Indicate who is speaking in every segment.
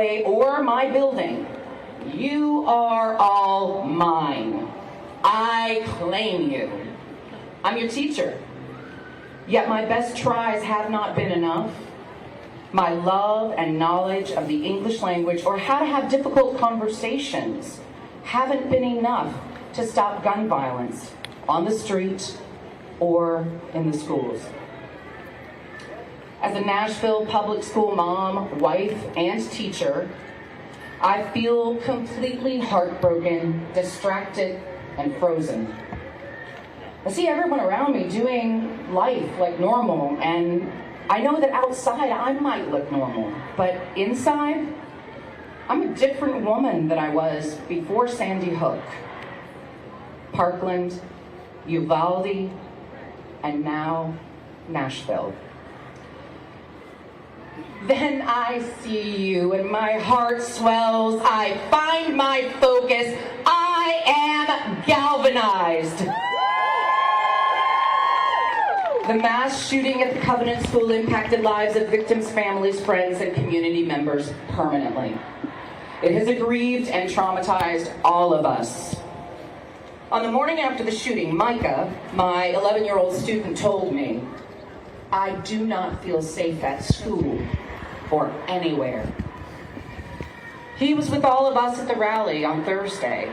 Speaker 1: or my building. You are all mine. I claim you. I'm your teacher. Yet my best tries have not been enough. My love and knowledge of the English language or how to have difficult conversations haven't been enough to stop gun violence on the street or in the schools. As a Nashville public school mom, wife, and teacher, I feel completely heartbroken, distracted, and frozen. I see everyone around me doing life like normal, and I know that outside I might look normal, but inside, I'm a different woman than I was before Sandy Hook, Parkland, Uvalde, and now Nashville. Then I see you and my heart swells. I find my focus. I am galvanized. The mass shooting at the Covenant School impacted lives of victims, families, friends, and community members permanently. It has aggrieved and traumatized all of us. On the morning after the shooting, Micah, my 11-year-old student, told me, "I do not feel safe at school or anywhere." He was with all of us at the rally on Thursday.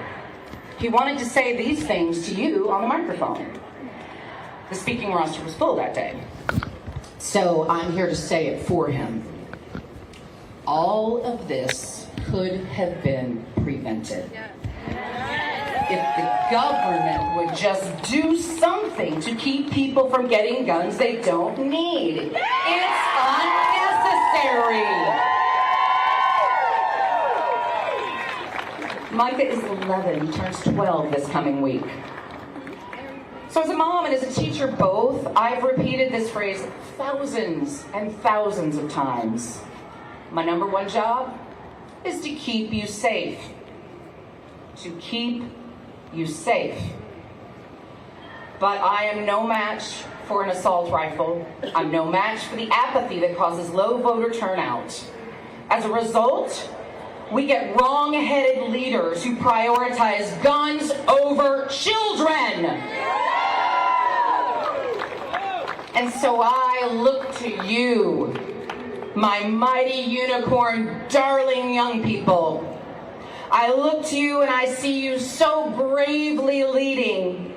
Speaker 1: He wanted to say these things to you on the microphone. The speaking roster was full that day, so I'm here to say it for him. All of this could have been prevented. If the government would just do something to keep people from getting guns they don't need. It's unnecessary. Micah is 11, he turns 12 this coming week. So as a mom and as a teacher both, I've repeated this phrase thousands and thousands of times. My number one job is to keep you safe. To keep you safe. But I am no match for an assault rifle. I'm no match for the apathy that causes low voter turnout. As a result, we get wrong-headed leaders who prioritize guns over children. And so I look to you, my mighty unicorn, darling young people. I look to you and I see you so bravely leading.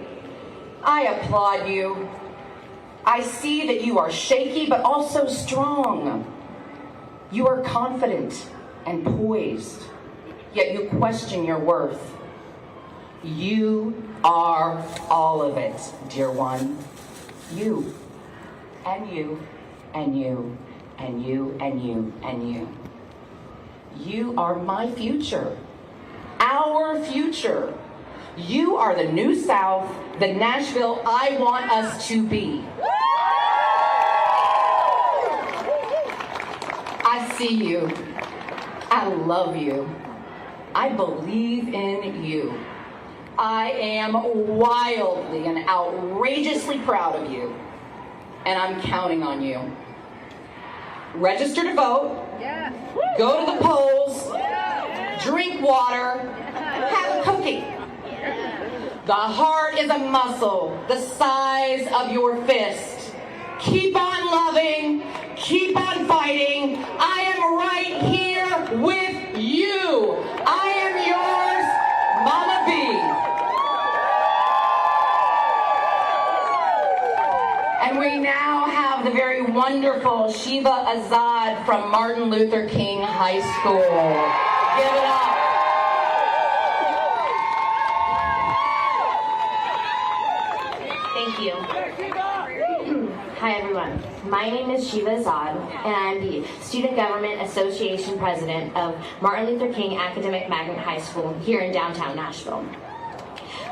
Speaker 1: I applaud you. I see that you are shaky but also strong. You are confident and poised, yet you question your worth. You are all of it, dear one. You, and you, and you, and you, and you, and you. You are my future, our future. You are the New South, the Nashville I want us to be. I see you. I love you. I believe in you. I am wildly and outrageously proud of you. And I'm counting on you. Register to vote. Yeah. Go to the polls. Yeah. Drink water. Yeah. Have a cookie. Yeah. The heart is a muscle the size of your fist. Keep on loving. Keep on fighting. I am right here with you. I am yours, Mama B. And we now have the very wonderful Shiva Azad from Martin Luther King High School. Give it up.
Speaker 2: Thank you. Hi everyone. My name is Shiva Azad, and I'm the Student Government Association President of Martin Luther King Academic Magnet High School here in downtown Nashville.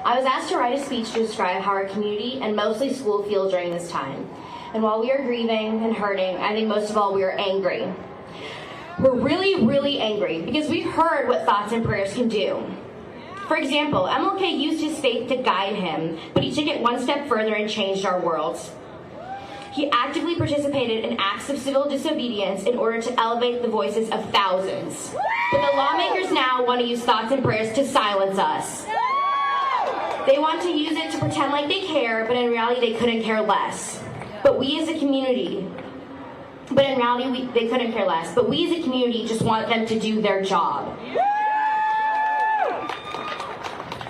Speaker 2: I was asked to write a speech to describe how our community and mostly school feel during this time. And while we are grieving and hurting, I think most of all we are angry. We're really, really angry because we've heard what thoughts and prayers can do. For example, MLK used his faith to guide him, but he took it one step further and changed our world. He actively participated in acts of civil disobedience in order to elevate the voices of thousands. But the lawmakers now want to use thoughts and prayers to silence us. They want to use it to pretend like they care, but in reality they couldn't care less. But we as a community, they couldn't care less. But we as a community just want them to do their job.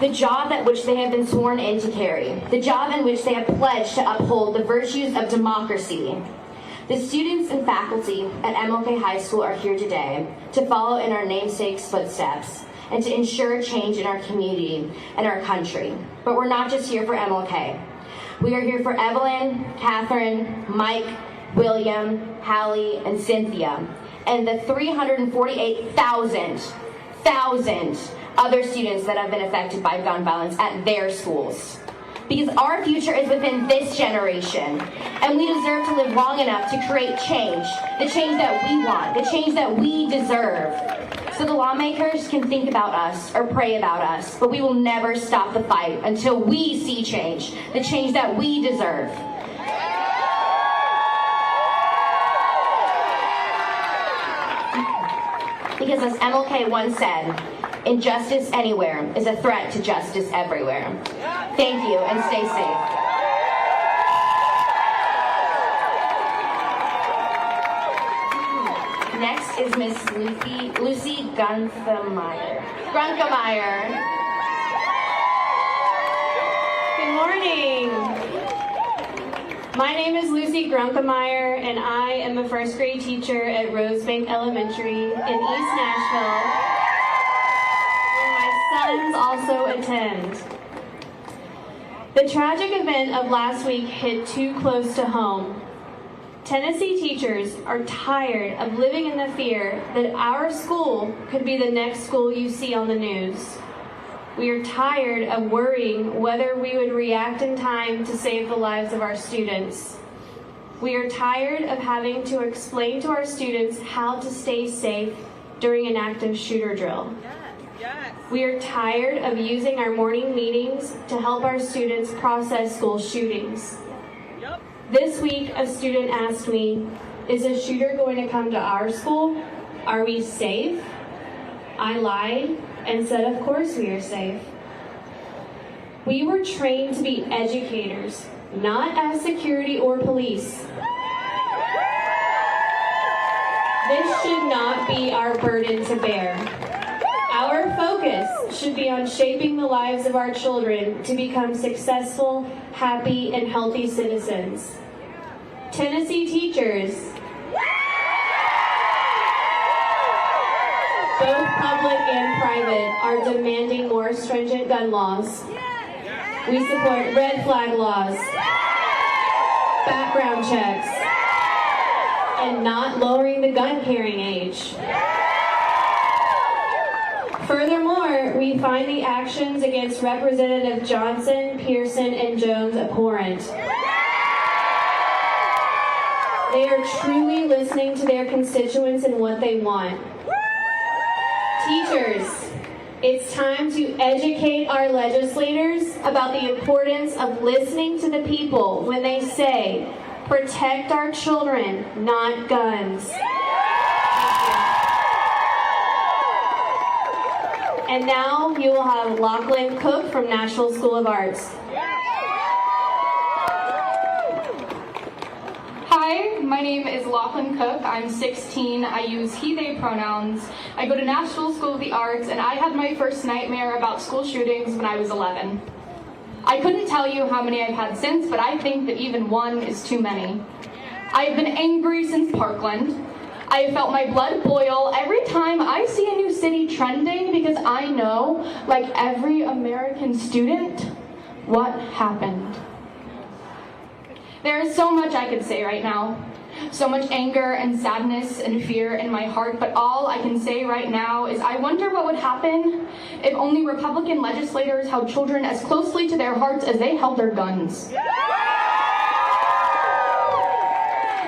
Speaker 2: The job at which they have been sworn in to carry. The job in which they have pledged to uphold the virtues of democracy. The students and faculty at MLK High School are here today to follow in our namesake's footsteps and to ensure change in our community and our country. But we're not just here for MLK. We are here for Evelyn, Catherine, Mike, William, Hallie, and Cynthia, and the 348,000 other students that have been affected by gun violence at their schools. Because our future is within this generation, and we deserve to live long enough to create change, the change that we want, the change that we deserve. So the lawmakers can think about us or pray about us, but we will never stop the fight until we see change, the change that we deserve. Because as MLK once said, injustice anywhere is a threat to justice everywhere. Thank you, and stay safe. Next is Miss Lucy Grunkemeyer.
Speaker 3: Good morning. My name is Lucy Grunkemeyer, and I am a first grade teacher at Rosebank Elementary in East Nashville, where my sons also attend. The tragic event of last week hit too close to home. Tennessee teachers are tired of living in the fear that our school could be the next school you see on the news. We are tired of worrying whether we would react in time to save the lives of our students. We are tired of having to explain to our students how to stay safe during an active shooter drill. We are tired of using our morning meetings to help our students process school shootings. This week, a student asked me, "Is a shooter going to come to our school? Are we safe?" I lied and said, "Of course we are safe." We were trained to be educators, not as security or police. This should not be our burden to bear. Our focus should be on shaping the lives of our children to become successful, happy, and healthy citizens. Tennessee teachers, both public and private, are demanding more stringent gun laws. We support red flag laws, background checks, and not lowering the gun carrying age. Furthermore, we find the actions against Representative Johnson, Pearson, and Jones abhorrent. They are truly listening to their constituents and what they want. Teachers, it's time to educate our legislators about the importance of listening to the people when they say, "Protect our children, not guns." And now you will have Lachlan Cook from Nashville School of Arts.
Speaker 4: Hi, my name is Lachlan Cook. I'm 16. I use he, they pronouns. I go to Nashville School of the Arts, and I had my first nightmare about school shootings when I was 11. I couldn't tell you how many I've had since, but I think that even one is too many. I've been angry since Parkland. I have felt my blood boil every time I see a new city trending because I know, like every American student, what happened. There is so much I could say right now. So much anger and sadness and fear in my heart, but all I can say right now is I wonder what would happen if only Republican legislators held children as closely to their hearts as they held their guns.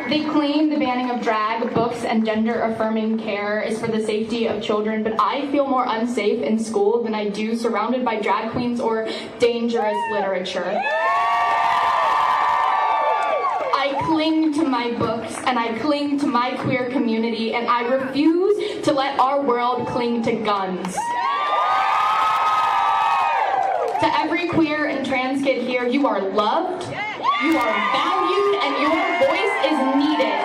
Speaker 4: They claim the banning of drag, books, and gender-affirming care is for the safety of children, but I feel more unsafe in school than I do surrounded by drag queens or dangerous literature. I cling to my books, and I cling to my queer community, and I refuse to let our world cling to guns. To every queer and trans kid here, you are loved, you are valued, and your voice is needed.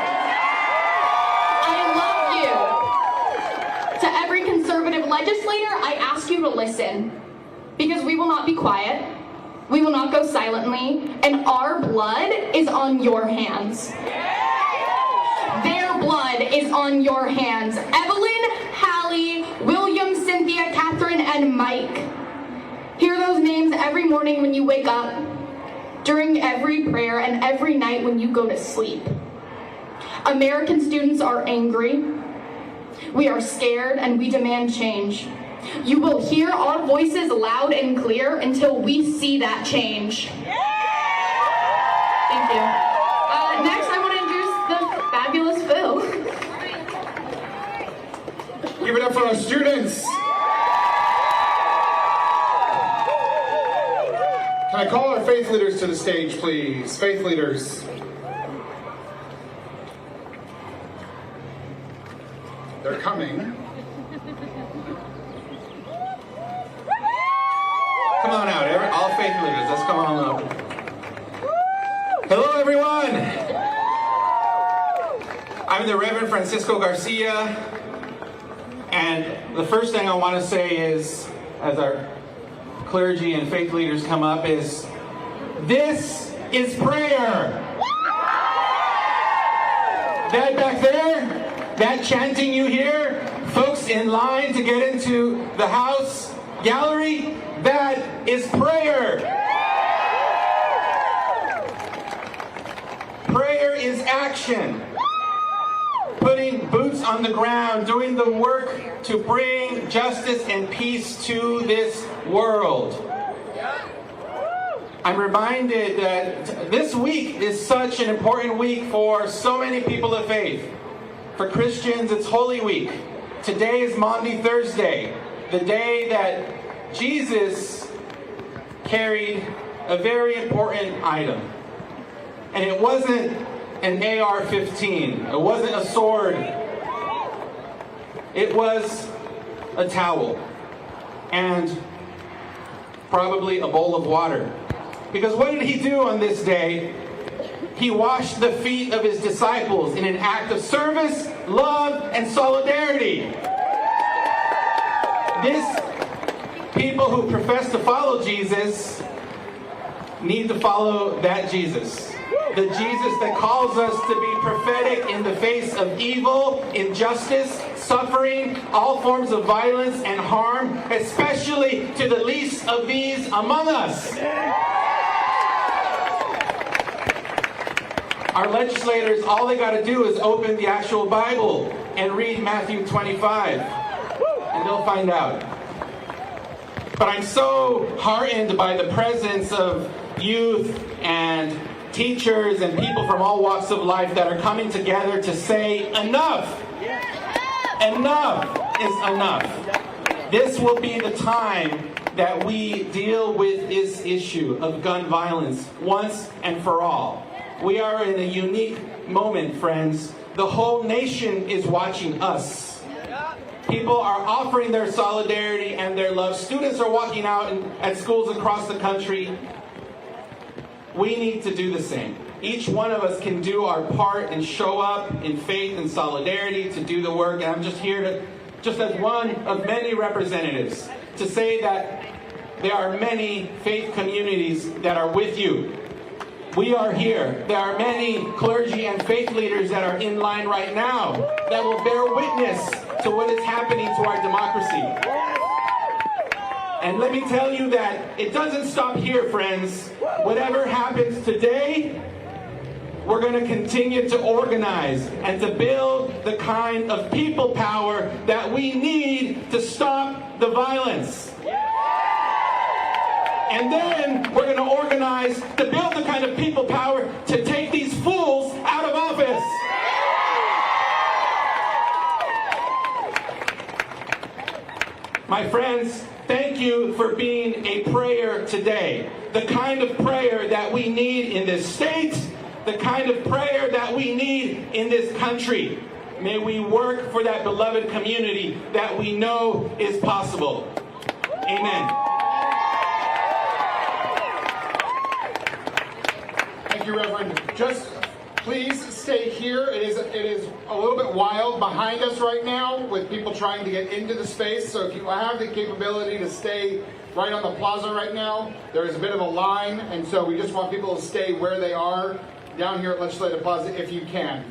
Speaker 4: I love you. To every conservative legislator, I ask you to listen, because we will not be quiet, we will not go silently, and our blood is on your hands. Their blood is on your hands. Evelyn, Hallie, William, Cynthia, Catherine, and Mike. Hear those names every morning when you wake up, during every prayer, and every night when you go to sleep. American students are angry. We are scared, and we demand change. You will hear our voices loud and clear until we see that change. Thank you. Next, I want to introduce the fabulous Phil.
Speaker 5: Give it up for our students. Can I call our faith leaders to the stage, please? Faith leaders. They're coming. Come on out, all faith leaders. Let's come on up. Hello, everyone. I'm the Reverend Francisco Garcia, and the first thing I want to say is, as our clergy and faith leaders come up, is this is prayer. That back there, that chanting you hear, folks in line to get into the house gallery, that is prayer. Prayer is action. Putting boots on the ground, doing the work to bring justice and peace to this world. I'm reminded that this week is such an important week for so many people of faith. For Christians, it's Holy Week. Today is Maundy Thursday, the day that Jesus carried a very important item. And it wasn't an AR-15. It wasn't a sword. It was a towel and probably a bowl of water. Because what did he do on this day? He washed the feet of his disciples in an act of service, love, and solidarity. This people who profess to follow Jesus need to follow that Jesus. The Jesus that calls us to be prophetic in the face of evil, injustice, suffering, all forms of violence and harm, especially to the least of these among us. Our legislators, all they got to do is open the actual Bible and read Matthew 25, and they'll find out. But I'm so heartened by the presence of youth and teachers and people from all walks of life that are coming together to say enough. Enough is enough. This will be the time that we deal with this issue of gun violence once and for all. We are in a unique moment, friends. The whole nation is watching us. People are offering their solidarity and their love. Students are walking out at schools across the country. We need to do the same. Each one of us can do our part and show up in faith and solidarity to do the work. And I'm just here to, just as one of many representatives, to say that there are many faith communities that are with you. We are here. There are many clergy and faith leaders that are in line right now that will bear witness to what is happening to our democracy. And let me tell you that it doesn't stop here, friends. Whatever happens today, we're going to continue to organize and to build the kind of people power that we need to stop the violence. And then we're going to organize to build the kind of people power to take these fools out of office. My friends, thank you for being a prayer today. The kind of prayer that we need in this state the kind of prayer that we need in this country. May we work for that beloved community that we know is possible. Amen.
Speaker 6: Thank you, Reverend. Just please stay here. It is a little bit wild behind us right now with people trying to get into the space. So if you have the capability to stay right on the plaza right now, there is a bit of a line, and so we just want people to stay where they are down here at Legislative Plaza if you can.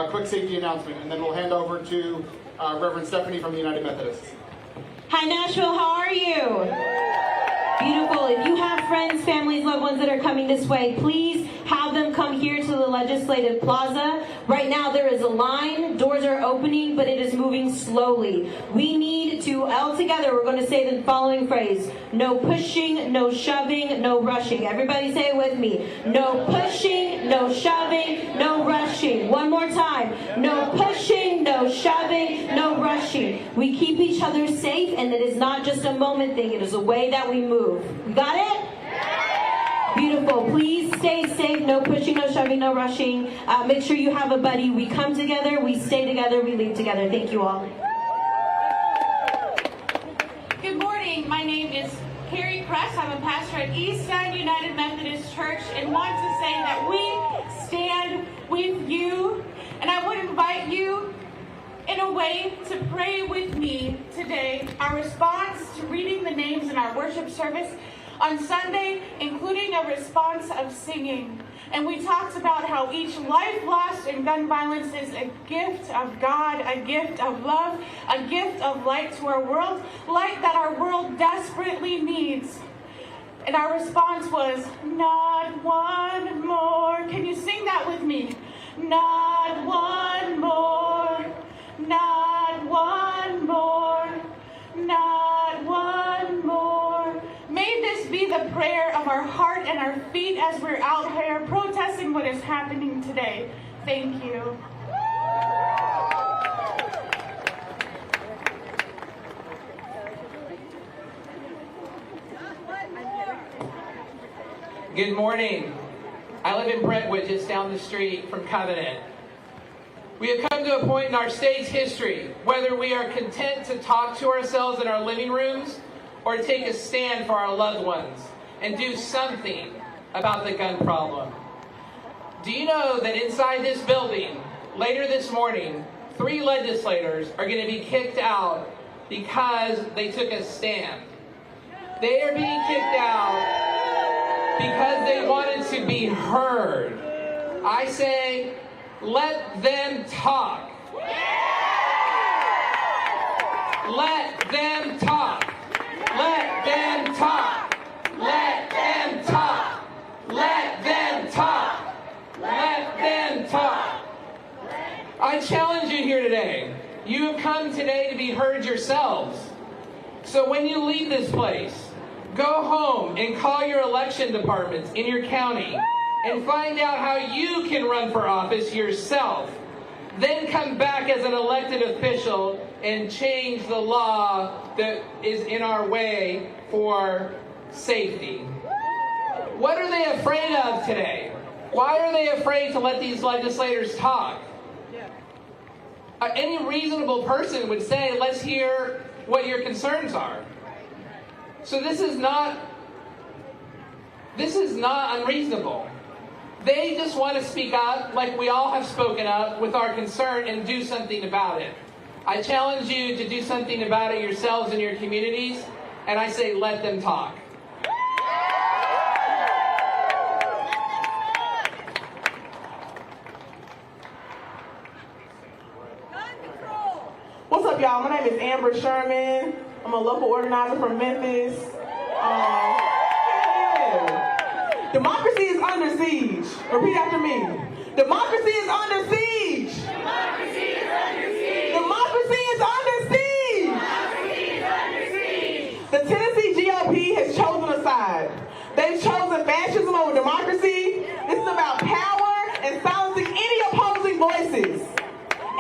Speaker 6: Quick safety announcement, and then we'll hand over to Reverend Stephanie from the United Methodists.
Speaker 7: Hi Nashville, how are you? Beautiful. If you have friends, families, loved ones that are coming this way, please have them come here to the Legislative Plaza. Right now there is a line, doors are opening, but it is moving slowly. We need to, all together, we're going to say the following phrase: no pushing, no shoving, no rushing. Everybody say it with me. No pushing, no shoving, no rushing. One more time. No pushing, no shoving, no rushing. We keep each other safe, and it is not just a moment thing. It is a way that we move. You got it? Beautiful. Please stay safe. No pushing, no shoving, no rushing. Make sure you have a buddy. We come together, we stay together, we leave together. Thank you all.
Speaker 8: Good morning. My name is Carrie Kress. I'm a pastor at East End United Methodist Church and want to say that we stand with you. And I would invite you in a way to pray with me today. Our response to reading the names in our worship service on Sunday, including a response of singing. And we talked about how each life lost in gun violence is a gift of God, a gift of love, a gift of light to our world, light that our world desperately needs. And our response was, not one more. Can you sing that with me? Not one more. Not one more, not one more. May this be the prayer of our heart and our feet as we're out here protesting what is happening today. Thank you.
Speaker 9: Good morning. I live in Brentwood, just down the street from Covenant. We have come to a point in our state's history, whether we are content to talk to ourselves in our living rooms or take a stand for our loved ones and do something about the gun problem. Do you know that inside this building, later this morning, 3 legislators are going to be kicked out because they took a stand? They are being kicked out because they wanted to be heard. I say, let them talk. Let them talk. Let them talk. Let them talk. Let them talk. Let them talk. I challenge you here today. You have come today to be heard yourselves. So when you leave this place, go home and call your election departments in your county and find out how you can run for office yourself. Then come back as an elected official and change the law that is in our way for safety. What are they afraid of today? Why are they afraid to let these legislators talk? Any reasonable person would say, let's hear what your concerns are. So this is not unreasonable. They just want to speak up like we all have spoken up with our concern and do something about it. I challenge you to do something about it yourselves in your communities, and I say let them talk.
Speaker 10: What's up, y'all? My name is Amber Sherman. I'm a local organizer from Memphis. Democracy is under siege. Repeat after me. Democracy is under siege. Democracy is under siege. Democracy is under siege. Democracy is under siege. The Tennessee GOP has chosen a side. They've chosen fascism over democracy. This is about power and silencing any opposing voices.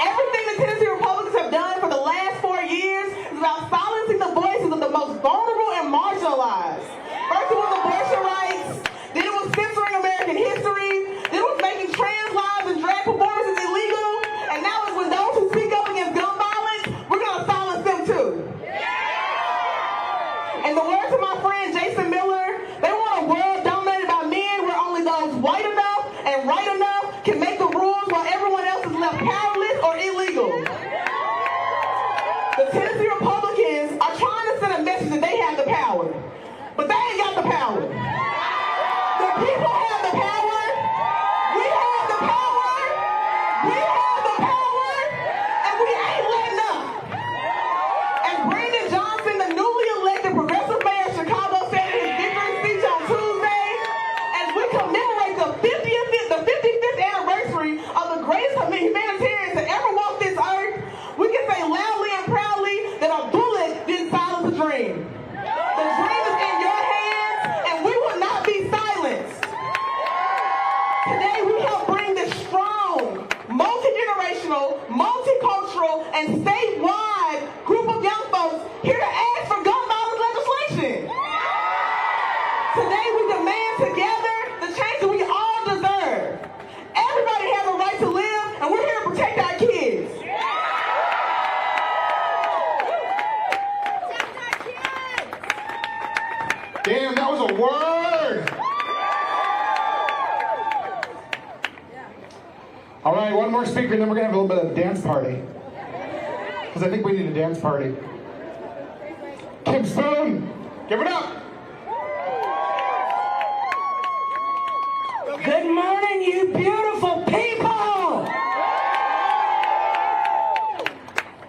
Speaker 10: Everything the Tennessee Republicans have done for the last 4 years is about silencing the voices of the most vulnerable and marginalized. First it was abortion rights, then it was censoring American history, then it was making In the words of my friend Jason Miller, they want a world dominated by men where only those white enough and right enough can make the rules while everyone else is left powerless or illegal. The Tennessee Republicans are trying to send a message that they have the power, but they ain't got the power. The people have the power. We have the power. We have the power, and we ain't letting up. As Brandon Johnson, the newly elected progressive mayor of Chicago, said in his victory speech on Tuesday, as we commemorate the 55th anniversary of the greatest humanitarians to ever walk this earth, we can say loudly and proudly that a bullet didn't silence the dream. The dream is in your hands, and we will not be silenced. Today, we help bring this strong, multi-generational, multicultural, and statewide group of young folks here to ask for gun violence legislation. Today, we demand together the change that we all deserve. Everybody has a right to live, and we're here to protect our kids.
Speaker 6: Damn, that was a word. All right, one more speaker, and then we're going to have a little bit of a dance party. Because I think we need a dance party. Kim Spoon, give it up.
Speaker 11: Good morning, you beautiful people.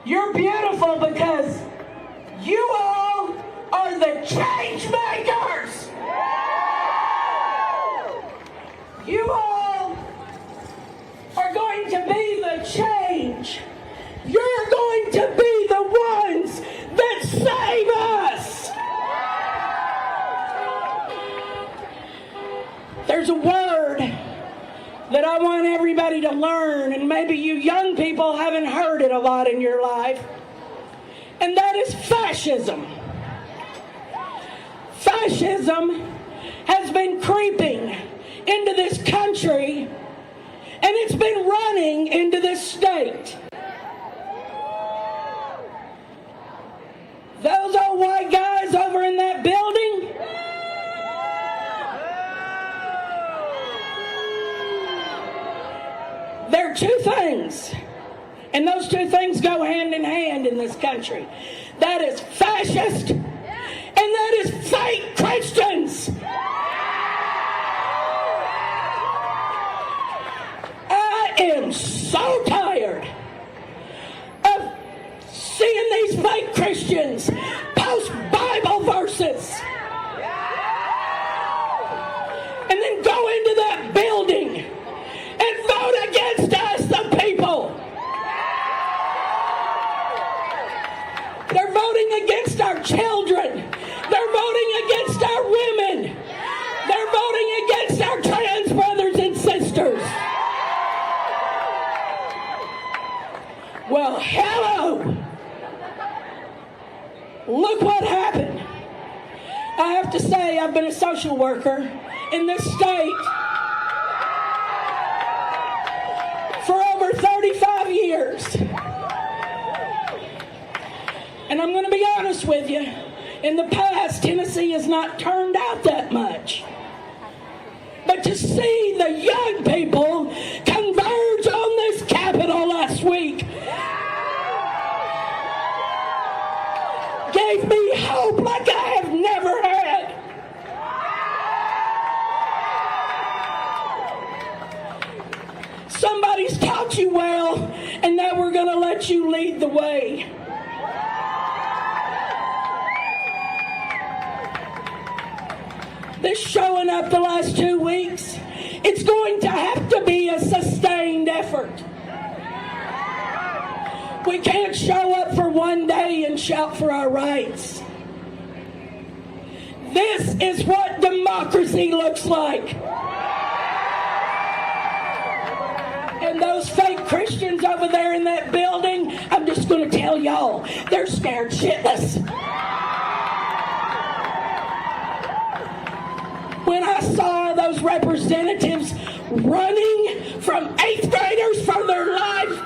Speaker 11: You're beautiful because you all are the change makers. You all are going to be the change. You're going to be the ones that save us. There's a word that I want everybody to learn, and maybe you young people haven't heard it a lot in your life, and that is fascism. Fascism has been creeping into this country, and it's been running into this state. Those old white guys over in that building, there are two things, and those two things go hand in hand in this country. That is fascist, and that is fake Christians. I am so tired of seeing these fake Christians post Bible verses and then go into that building and vote against us, the people. They're voting against our children. They're voting against our women. They're voting against our trans brothers and sisters. Well, hello. Look what happened. I have to say, I've been a social worker in this state for over 35 years. And I'm going to be honest with you, in the past, Tennessee has not turned out that much. But to see the young people converge on this Capitol last week gave me hope like I have never had. Somebody's taught you well, and now we're going to let you lead the way. This showing up the last 2 weeks, it's going to have to be a sustained effort. We can't show up for one day and shout for our rights. This is what democracy looks like. And those fake Christians over there in that building, I'm just going to tell y'all, they're scared shitless. When I saw those representatives running from 8th graders for their life,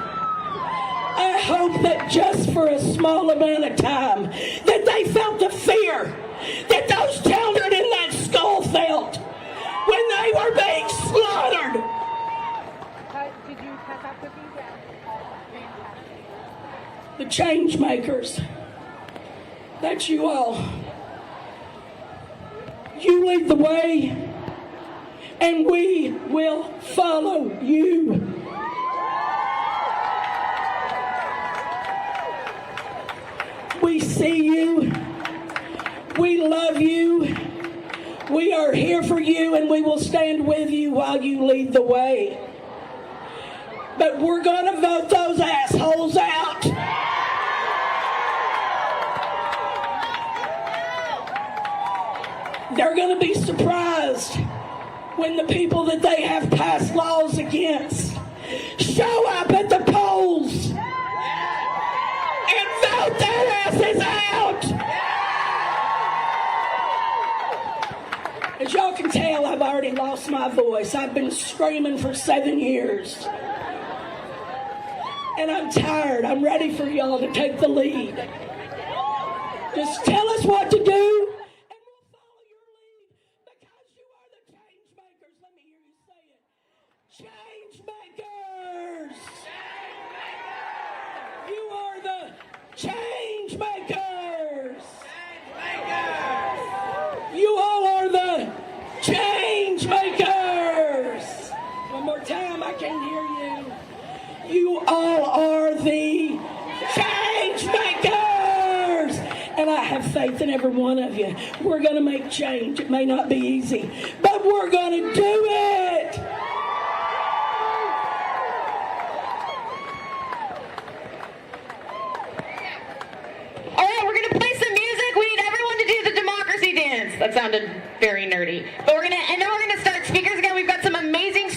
Speaker 11: I hope that just for a small amount of time, that they felt the fear change makers. That's you all. You lead the way, and we will follow you. We see you. We love you. We are here for you, and we will stand with you while you lead the way. But we're going to vote those assholes out. They're going to be surprised when the people that they have passed laws against show up at the polls and vote their asses out. As y'all can tell, I've already lost my voice. I've been screaming for 7 years. And I'm tired. I'm ready for y'all to take the lead. Just tell us what to do, and we'll follow your lead, because you are the change makers. Let me hear you say it. Change makers! You are the change makers! You all are the change makers! One more time, I can't hear you. You all are the change makers! And I have faith in every one of you. We're going to make change. It may not be easy, but we're going to do it!
Speaker 1: All right, we're going to play some music. We need everyone to do the democracy dance. That sounded very nerdy. But then we're going to start speakers again. We've got some amazing